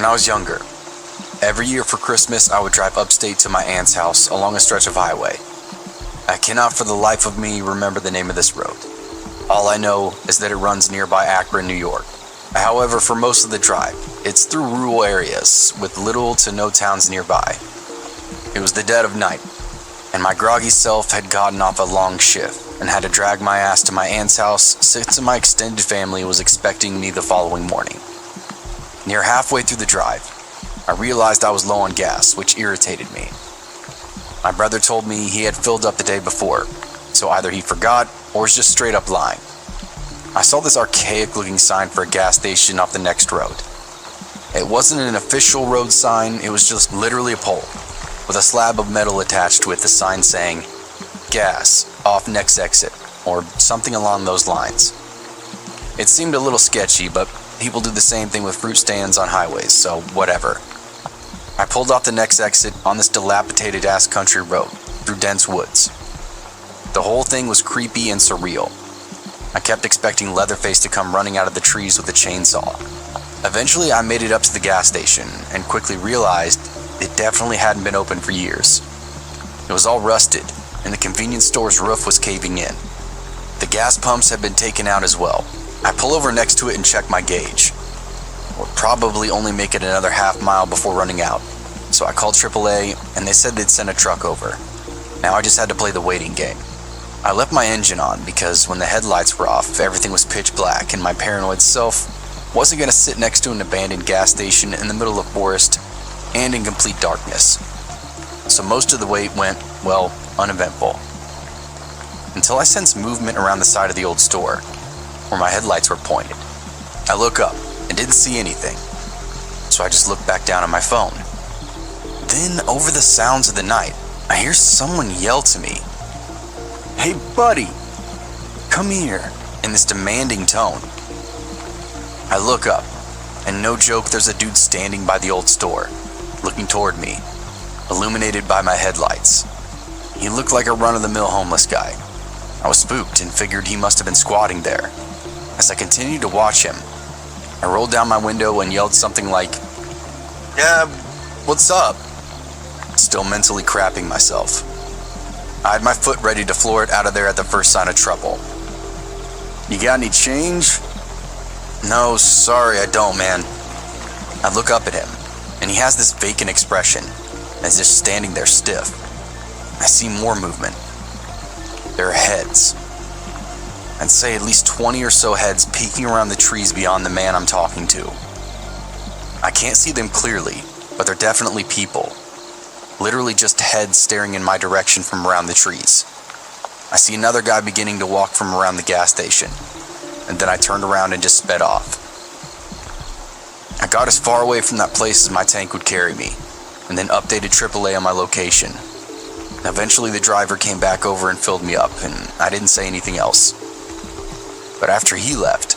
When I was younger, every year for Christmas I would drive upstate to my aunt's house along a stretch of highway. I cannot for the life of me remember the name of this road. All I know is that it runs nearby Akron, New York. However, for most of the drive, it's through rural areas with little to no towns nearby. It was the dead of night, and my groggy self had gotten off a long shift and had to drag my ass to my aunt's house since my extended family was expecting me the following morning. Near halfway through the drive, I realized I was low on gas, which irritated me. My brother told me he had filled up the day before, so either he forgot or was just straight up lying. I saw this archaic looking sign for a gas station off the next road. It wasn't an official road sign, it was just literally a pole with a slab of metal attached to it, the sign saying, "Gas, off next exit," or something along those lines. It seemed a little sketchy, but people do the same thing with fruit stands on highways, so whatever. I pulled off the next exit on this dilapidated ass country road through dense woods. The whole thing was creepy and surreal. I kept expecting Leatherface to come running out of the trees with a chainsaw. Eventually I made it up to the gas station and quickly realized it definitely hadn't been open for years. It was all rusted and the convenience store's roof was caving in. The gas pumps had been taken out as well. I pull over next to it and check my gauge. Would probably only make it another half mile before running out, so I called AAA and they said they'd send a truck over. Now I just had to play the waiting game. I left my engine on because when the headlights were off, everything was pitch black and my paranoid self wasn't going to sit next to an abandoned gas station in the middle of forest and in complete darkness. So most of the wait went, well, uneventful. Until I sensed movement around the side of the old store, where my headlights were pointed. I look up and didn't see anything, so I just looked back down at my phone. Then, over the sounds of the night, I hear someone yell to me, "Hey buddy, come here," in this demanding tone. I look up, and no joke, there's a dude standing by the old store, looking toward me, illuminated by my headlights. He looked like a run-of-the-mill homeless guy. I was spooked and figured he must have been squatting there. As I continued to watch him, I rolled down my window and yelled something like, "Yeah, what's up?" Still mentally crapping myself. I had my foot ready to floor it out of there at the first sign of trouble. "You got any change?" "No, sorry, I don't, man." I look up at him, and he has this vacant expression, as if standing there stiff. I see more movement. There are heads. I'd say at least 20 or so heads peeking around the trees beyond the man I'm talking to. I can't see them clearly, but they're definitely people. Literally just heads staring in my direction from around the trees. I see another guy beginning to walk from around the gas station, and then I turned around and just sped off. I got as far away from that place as my tank would carry me, and then updated AAA on my location. Eventually the driver came back over and filled me up, and I didn't say anything else. But after he left,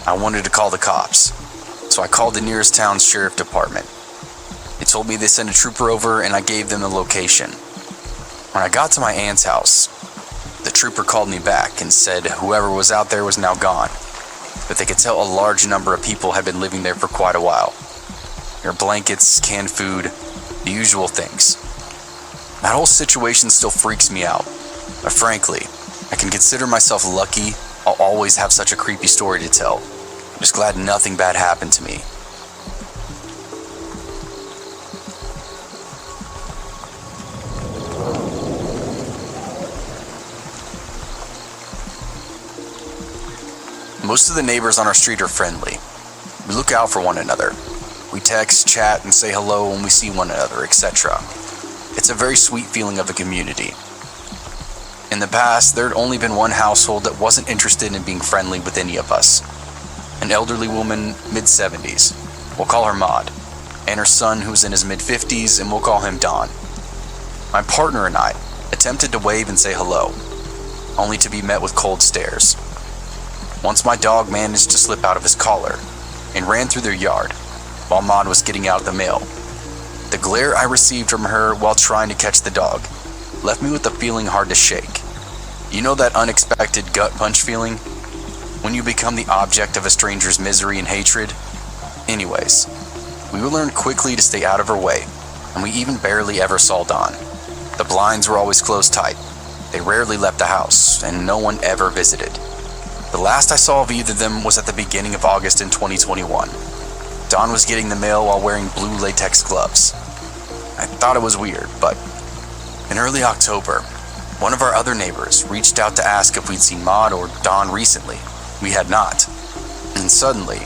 I wanted to call the cops, so I called the nearest town's sheriff department. They told me they sent a trooper over and I gave them the location. When I got to my aunt's house, the trooper called me back and said whoever was out there was now gone, but they could tell a large number of people had been living there for quite a while. There were blankets, canned food, the usual things. That whole situation still freaks me out, but frankly, I can consider myself lucky I'll always have such a creepy story to tell. I'm just glad nothing bad happened to me. Most of the neighbors on our street are friendly. We look out for one another. We text, chat, and say hello when we see one another, etc. It's a very sweet feeling of a community. In the past, there had only been one household that wasn't interested in being friendly with any of us. An elderly woman, mid-70s. We'll call her Maud. And her son, who's in his mid-50s, and we'll call him Don. My partner and I attempted to wave and say hello, only to be met with cold stares. Once my dog managed to slip out of his collar and ran through their yard while Maud was getting out the mail. The glare I received from her while trying to catch the dog left me with a feeling hard to shake. You know that unexpected gut punch feeling? When you become the object of a stranger's misery and hatred? Anyways, We learned quickly to stay out of her way, and we even barely ever saw Dawn. The blinds were always closed tight. They rarely left the house, and no one ever visited. The last I saw of either of them was at the beginning of August in 2021. Dawn was getting the mail while wearing blue latex gloves. I thought it was weird, but in early October, one of our other neighbors reached out to ask if we'd seen Maud or Dawn recently. We had not. And suddenly,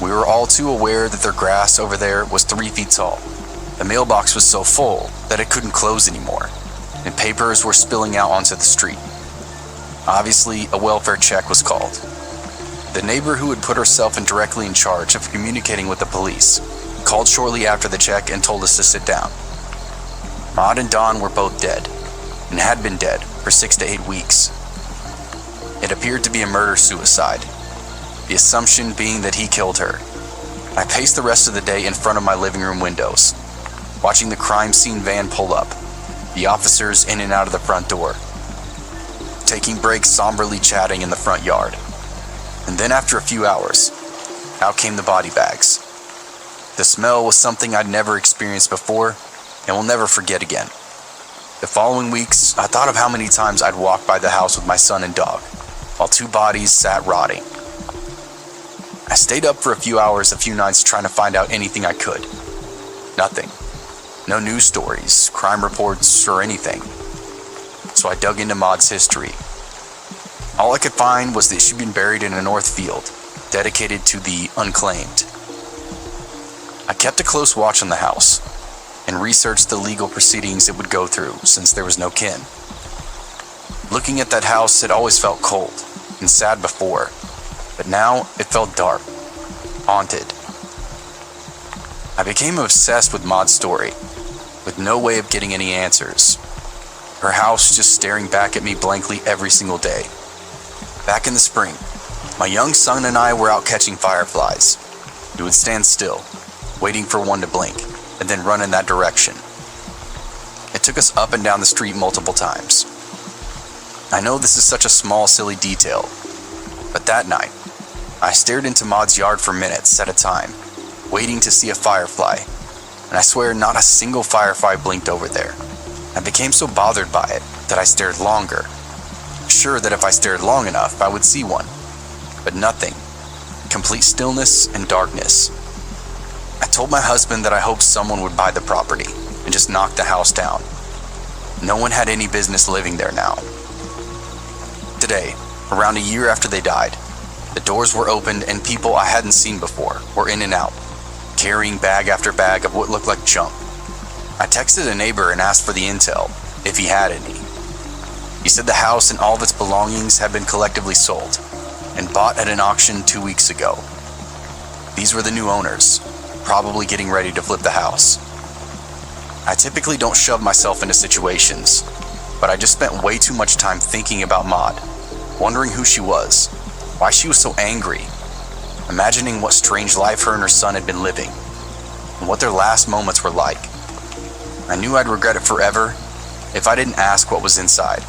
we were all too aware that their grass over there was 3 feet tall. The mailbox was so full that it couldn't close anymore, and papers were spilling out onto the street. Obviously, a welfare check was called. The neighbor who had put herself directly in charge of communicating with the police called shortly after the check and told us to sit down. Maud and Dawn were both dead, and had been dead for 6 to 8 weeks. It appeared to be a murder-suicide, the assumption being that he killed her. I paced the rest of the day in front of my living room windows, watching the crime scene van pull up, the officers in and out of the front door, taking breaks somberly chatting in the front yard. And then after a few hours, out came the body bags. The smell was something I'd never experienced before and will never forget again. The following weeks, I thought of how many times I'd walk by the house with my son and dog, while 2 bodies sat rotting. I stayed up for a few hours a few nights trying to find out anything I could. Nothing. No news stories, crime reports, or anything. So I dug into Maud's history. All I could find was that she'd been buried in a north field, dedicated to the unclaimed. I kept a close watch on the house, and researched the legal proceedings it would go through since there was no kin. Looking at that house, it always felt cold and sad before, but now it felt dark, haunted. I became obsessed with Maud's story, with no way of getting any answers. Her house just staring back at me blankly every single day. Back in the spring, my young son and I were out catching fireflies. We would stand still, waiting for one to blink, and then run in that direction. It took us up and down the street multiple times. I know this is such a small, silly detail, but that night, I stared into Maud's yard for minutes at a time, waiting to see a firefly, and I swear not a single firefly blinked over there. I became so bothered by it that I stared longer, sure that if I stared long enough, I would see one, but nothing. Complete stillness and darkness. I told my husband that I hoped someone would buy the property and just knock the house down. No one had any business living there now. Today, around a year after they died, the doors were opened and people I hadn't seen before were in and out, carrying bag after bag of what looked like junk. I texted a neighbor and asked for the intel, if he had any. He said the house and all of its belongings had been collectively sold and bought at an auction 2 weeks ago. These were the new owners, probably getting ready to flip the house. I typically don't shove myself into situations, but I just spent way too much time thinking about Maud, wondering who she was, why she was so angry, imagining what strange life her and her son had been living, and what their last moments were like. I knew I'd regret it forever if I didn't ask what was inside.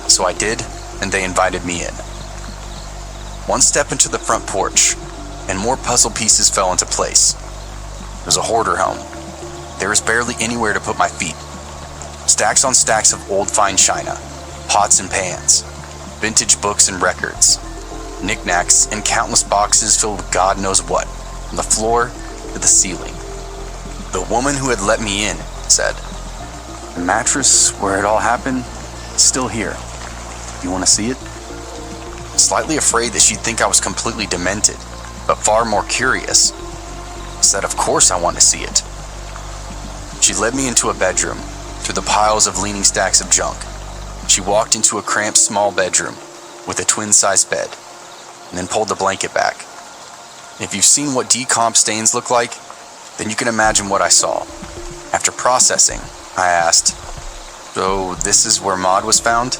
So I did, and they invited me in. One step into the front porch, and more puzzle pieces fell into place. It was a hoarder home. There was barely anywhere to put my feet. Stacks on stacks of old fine china, pots and pans, vintage books and records, knickknacks, and countless boxes filled with God knows what, from the floor to the ceiling. The woman who had let me in said, "The mattress where it all happened is still here. You want to see it?" Slightly afraid that she'd think I was completely demented, but far more curious, I said of course I want to see it. She led me into a bedroom, through the piles of leaning stacks of junk. She walked into a cramped small bedroom with a twin-sized bed, and then pulled the blanket back. If you've seen what decomp stains look like, then you can imagine what I saw. After processing, I asked, "So this is where Maud was found?"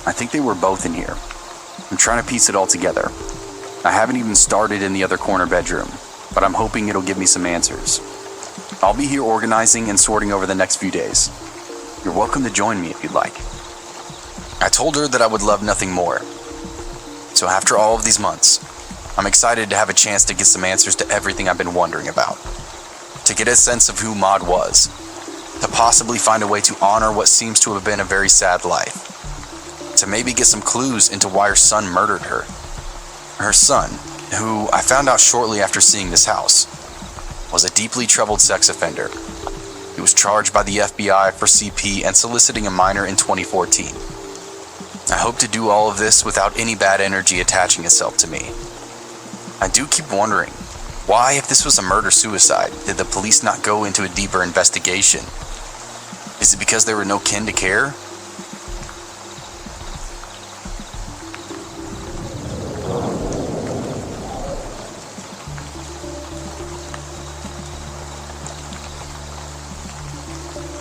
"I think they were both in here. I'm trying to piece it all together. I haven't even started in the other corner bedroom, but I'm hoping it'll give me some answers. I'll be here organizing and sorting over the next few days. You're welcome to join me if you'd like." I told her that I would love nothing more. So after all of these months, I'm excited to have a chance to get some answers to everything I've been wondering about, to get a sense of who Maud was, to possibly find a way to honor what seems to have been a very sad life, to maybe get some clues into why her son murdered her. Her son, who I found out shortly after seeing this house, was a deeply troubled sex offender. He was charged by the FBI for CP and soliciting a minor in 2014. I hope to do all of this without any bad energy attaching itself to me. I do keep wondering, why, if this was a murder-suicide, did the police not go into a deeper investigation? Is it because there were no kin to care?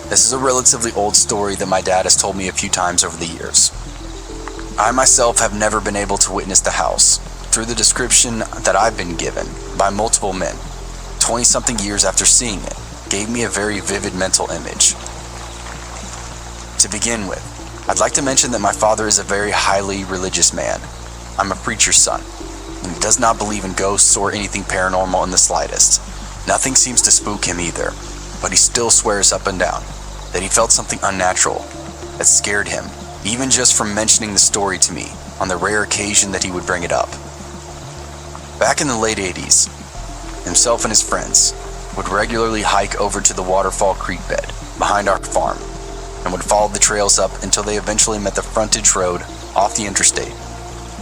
This is a relatively old story that my dad has told me a few times over the years. I myself have never been able to witness the house, through the description that I've been given by multiple men, 20-something years after seeing it, gave me a very vivid mental image. To begin with, I'd like to mention that my father is a very highly religious man. I'm a preacher's son, and he does not believe in ghosts or anything paranormal in the slightest. Nothing seems to spook him either, but he still swears up and down that he felt something unnatural that scared him, even just from mentioning the story to me on the rare occasion that he would bring it up. Back in the late 80s, himself and his friends would regularly hike over to the Waterfall Creek bed behind our farm and would follow the trails up until they eventually met the frontage road off the interstate.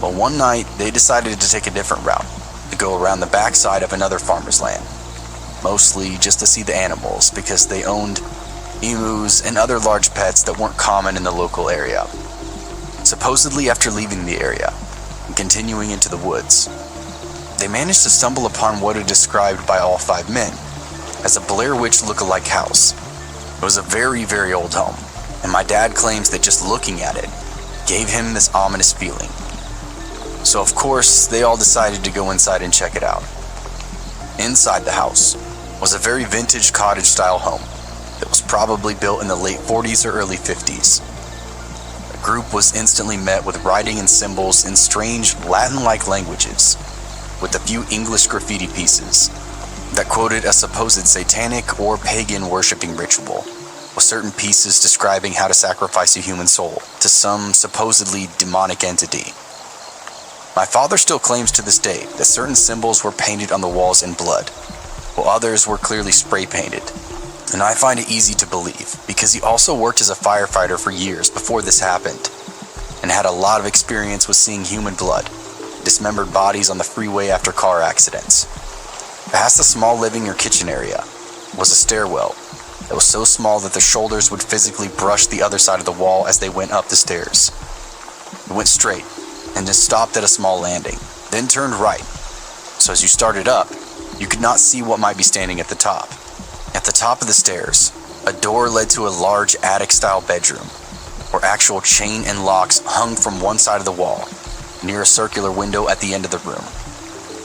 But one night, they decided to take a different route, to go around the backside of another farmer's land, mostly just to see the animals because they owned emus and other large pets that weren't common in the local area. Supposedly, after leaving the area and continuing into the woods, they managed to stumble upon what is described by all 5 men as a Blair Witch look-alike house. It was a very, very old home, and my dad claims that just looking at it gave him this ominous feeling. So of course, they all decided to go inside and check it out. Inside the house was a very vintage cottage-style home that was probably built in the late 40s or early 50s. The group was instantly met with writing and symbols in strange Latin-like languages, with a few English graffiti pieces that quoted a supposed satanic or pagan worshipping ritual, with certain pieces describing how to sacrifice a human soul to some supposedly demonic entity. My father still claims to this day that certain symbols were painted on the walls in blood, while others were clearly spray painted. And I find it easy to believe, because he also worked as a firefighter for years before this happened, and had a lot of experience with seeing human blood, dismembered bodies on the freeway after car accidents. Past the small living or kitchen area was a stairwell that was so small that their shoulders would physically brush the other side of the wall as they went up the stairs. It went straight and just stopped at a small landing, then turned right. So as you started up, you could not see what might be standing at the top. At the top of the stairs, a door led to a large attic-style bedroom, where actual chain and locks hung from one side of the wall, near a circular window at the end of the room,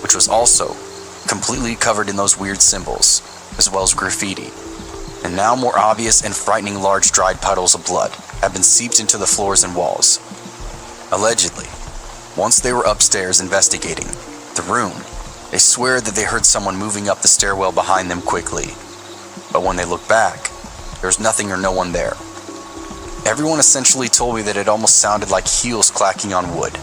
which was also completely covered in those weird symbols, as well as graffiti. And now more obvious and frightening large dried puddles of blood have been seeped into the floors and walls. Allegedly, once they were upstairs investigating the room, they swear that they heard someone moving up the stairwell behind them quickly. But when they looked back, there was nothing or no one there. Everyone essentially told me that it almost sounded like heels clacking on wood.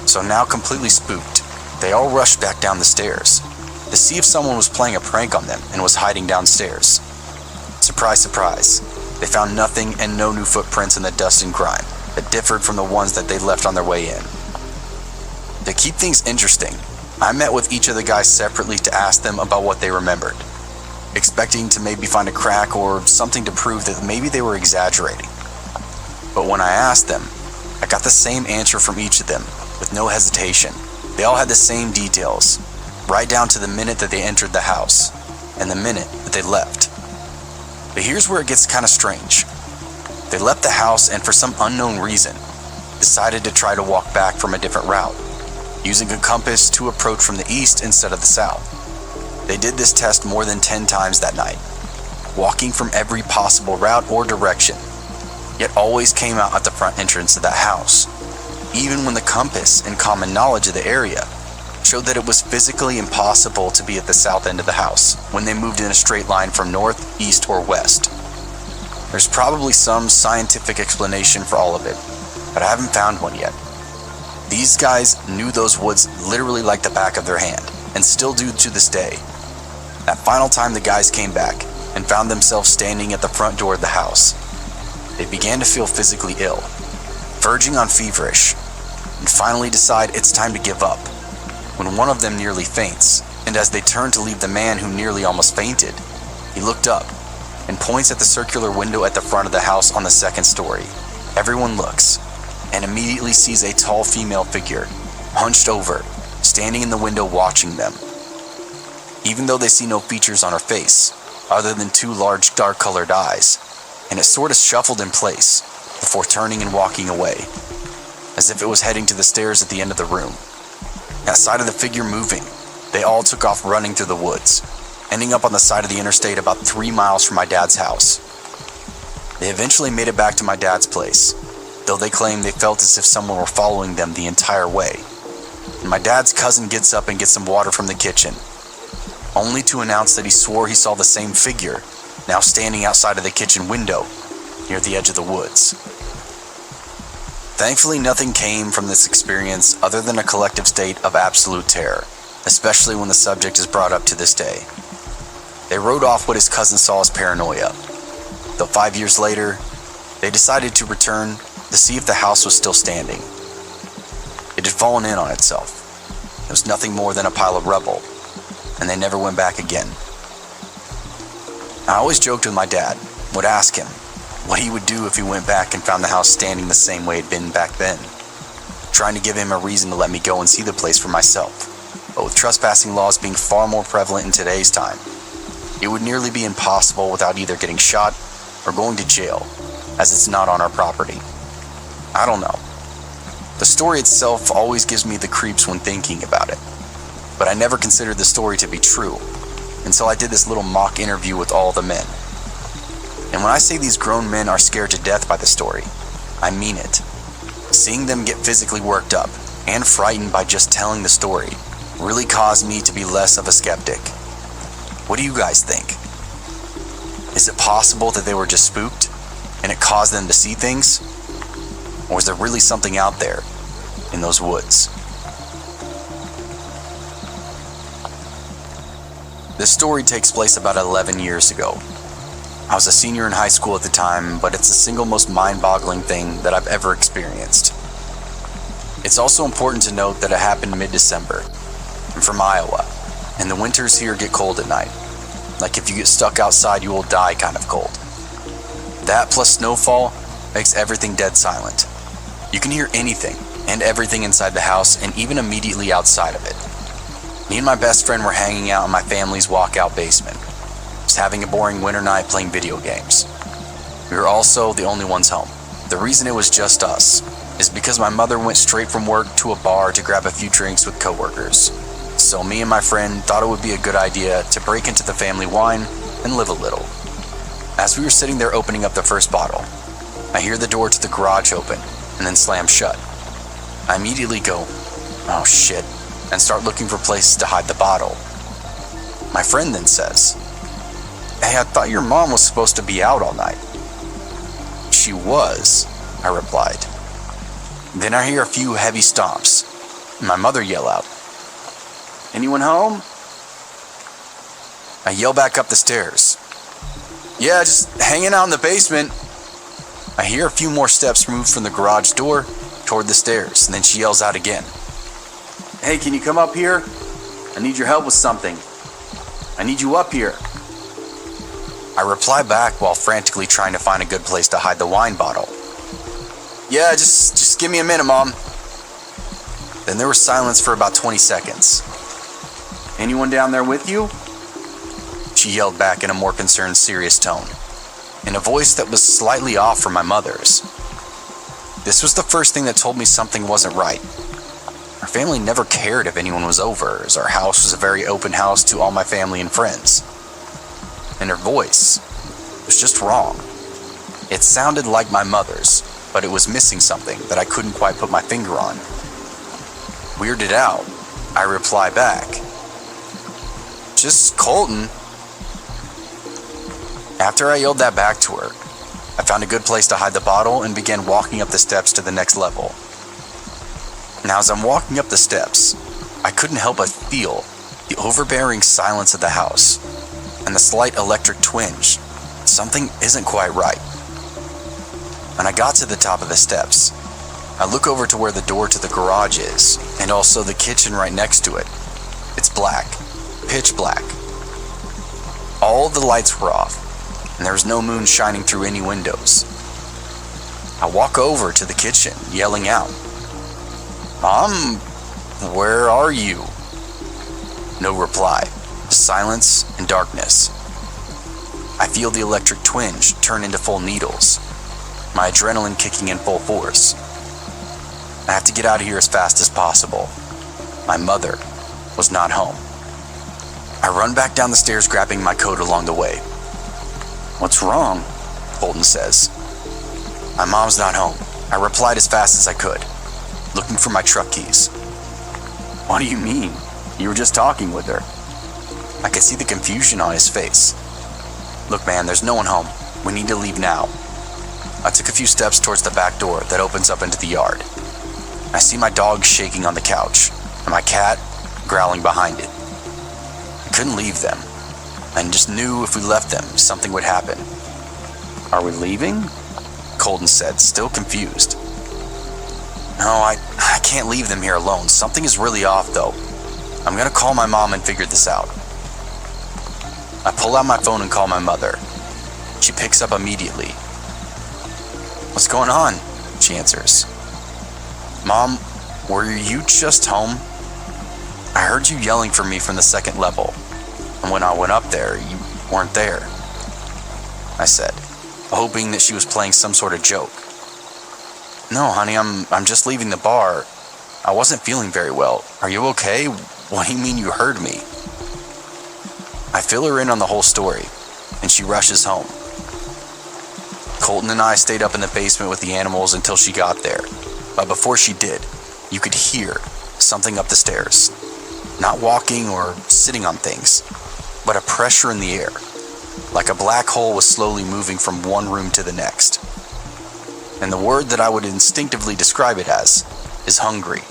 So now completely spooked, they all rushed back down the stairs to see if someone was playing a prank on them and was hiding downstairs. Surprise, surprise, they found nothing and no new footprints in the dust and grime that differed from the ones that they left on their way in. To keep things interesting, I met with each of the guys separately to ask them about what they remembered, expecting to maybe find a crack or something to prove that maybe they were exaggerating. But when I asked them, I got the same answer from each of them, with no hesitation. They all had the same details, right down to the minute that they entered the house, and the minute that they left. But here's where it gets kind of strange. They left the house and for some unknown reason, decided to try to walk back from a different route, using a compass to approach from the east instead of the south. They did this test more than 10 times that night, walking from every possible route or direction, yet always came out at the front entrance of that house, even when the compass and common knowledge of the area showed that it was physically impossible to be at the south end of the house when they moved in a straight line from north, east, or west. There's probably some scientific explanation for all of it, but I haven't found one yet. These guys knew those woods literally like the back of their hand, and still do to this day. That final time the guys came back and found themselves standing at the front door of the house, they began to feel physically ill, verging on feverish, and finally decide it's time to give up, when one of them nearly faints, and as they turn to leave the man who nearly almost fainted, he looked up and points at the circular window at the front of the house on the second story. Everyone looks, and immediately sees a tall female figure, hunched over, standing in the window watching them. Even though they see no features on her face, other than two large dark-colored eyes, and it sort of shuffled in place, before turning and walking away, as if it was heading to the stairs at the end of the room. At sight of the figure moving, they all took off running through the woods, ending up on the side of the interstate about 3 miles from my dad's house. They eventually made it back to my dad's place, though they claimed they felt as if someone were following them the entire way. And my dad's cousin gets up and gets some water from the kitchen, only to announce that he swore he saw the same figure, now standing outside of the kitchen window, near the edge of the woods. Thankfully, nothing came from this experience other than a collective state of absolute terror, especially when the subject is brought up to this day. They wrote off what his cousin saw as paranoia, though 5 years later, they decided to return to see if the house was still standing. It had fallen in on itself. It was nothing more than a pile of rubble, and they never went back again. I always joked with my dad, would ask him what he would do if he went back and found the house standing the same way it had been back then, trying to give him a reason to let me go and see the place for myself. But with trespassing laws being far more prevalent in today's time, it would nearly be impossible without either getting shot or going to jail, as it's not on our property. I don't know. The story itself always gives me the creeps when thinking about it, but I never considered the story to be true until I did this little mock interview with all the men. And when I say these grown men are scared to death by the story, I mean it. Seeing them get physically worked up and frightened by just telling the story really caused me to be less of a skeptic. What do you guys think? Is it possible that they were just spooked and it caused them to see things? Or is there really something out there in those woods? This story takes place about 11 years ago. I was a senior in high school at the time, but it's the single most mind-boggling thing that I've ever experienced. It's also important to note that it happened mid-December. I'm from Iowa, and the winters here get cold at night. Like if you get stuck outside, you will die kind of cold. That plus snowfall makes everything dead silent. You can hear anything and everything inside the house and even immediately outside of it. Me and my best friend were hanging out in my family's walkout basement, just having a boring winter night playing video games. We were also the only ones home. The reason it was just us is because my mother went straight from work to a bar to grab a few drinks with coworkers. So me and my friend thought it would be a good idea to break into the family wine and live a little. As we were sitting there opening up the first bottle, I hear the door to the garage open and then slam shut. I immediately go, oh shit, and start looking for places to hide the bottle. My friend then says, hey, I thought your mom was supposed to be out all night. She was, I replied. Then I hear a few heavy stomps, and my mother yell out, anyone home? I yell back up the stairs. Yeah, just hanging out in the basement. I hear a few more steps move from the garage door toward the stairs, and then she yells out again. Hey, can you come up here? I need your help with something. I need you up here. I reply back while frantically trying to find a good place to hide the wine bottle. Yeah, just give me a minute, Mom. Then there was silence for about 20 seconds. Anyone down there with you? She yelled back in a more concerned, serious tone, in a voice that was slightly off from my mother's. This was the first thing that told me something wasn't right. Our family never cared if anyone was over, as our house was a very open house to all my family and friends. And her voice was just wrong. It sounded like my mother's, but it was missing something that I couldn't quite put my finger on. Weirded out, I reply back, "Just Colton." After I yelled that back to her, I found a good place to hide the bottle and began walking up the steps to the next level. Now, as I'm walking up the steps, I couldn't help but feel the overbearing silence of the house and the slight electric twinge. Something isn't quite right. When I got to the top of the steps, I look over to where the door to the garage is, and also the kitchen right next to it. It's black, pitch black. All the lights were off, and there was no moon shining through any windows. I walk over to the kitchen, yelling out, "Mom, where are you?" No reply, silence and darkness. I feel the electric twinge turn into full needles, my adrenaline kicking in full force. I have to get out of here as fast as possible. My mother was not home. I run back down the stairs, grabbing my coat along the way. "What's wrong?" Colton says. "My mom's not home," I replied as fast as I could, looking for my truck keys. "What do you mean? You were just talking with her." I could see the confusion on his face. "Look, man, there's no one home. We need to leave now." I took a few steps towards the back door that opens up into the yard. I see my dog shaking on the couch, and my cat growling behind it. I couldn't leave them. I just knew if we left them, something would happen. "Are we leaving?" Colton said, still confused. "No, I can't leave them here alone. Something is really off, though. I'm gonna call my mom and figure this out." I pull out my phone and call my mother. She picks up immediately. "What's going on?" she answers. "Mom, were you just home? I heard you yelling for me from the second level, and when I went up there, you weren't there," I said, hoping that she was playing some sort of joke. "No, honey, I'm just leaving the bar. I wasn't feeling very well. Are you okay? What do you mean you heard me?" I fill her in on the whole story, and she rushes home. Colton and I stayed up in the basement with the animals until she got there. But before she did, you could hear something up the stairs. Not walking or sitting on things, but a pressure in the air, like a black hole was slowly moving from one room to the next. And the word that I would instinctively describe it as is hungry.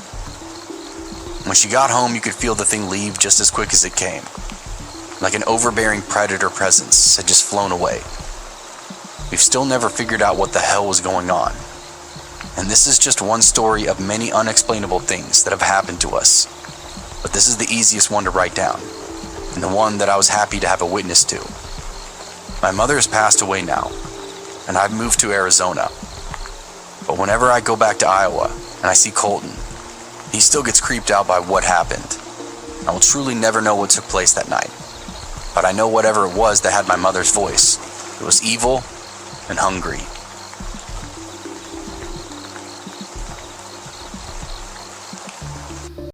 When she got home, you could feel the thing leave just as quick as it came. Like an overbearing predator presence had just flown away. We've still never figured out what the hell was going on. And this is just one story of many unexplainable things that have happened to us. But this is the easiest one to write down, and the one that I was happy to have a witness to. My mother has passed away now, and I've moved to Arizona. But whenever I go back to Iowa and I see Colton, he still gets creeped out by what happened. I will truly never know what took place that night. But I know whatever it was that had my mother's voice, it was evil and hungry.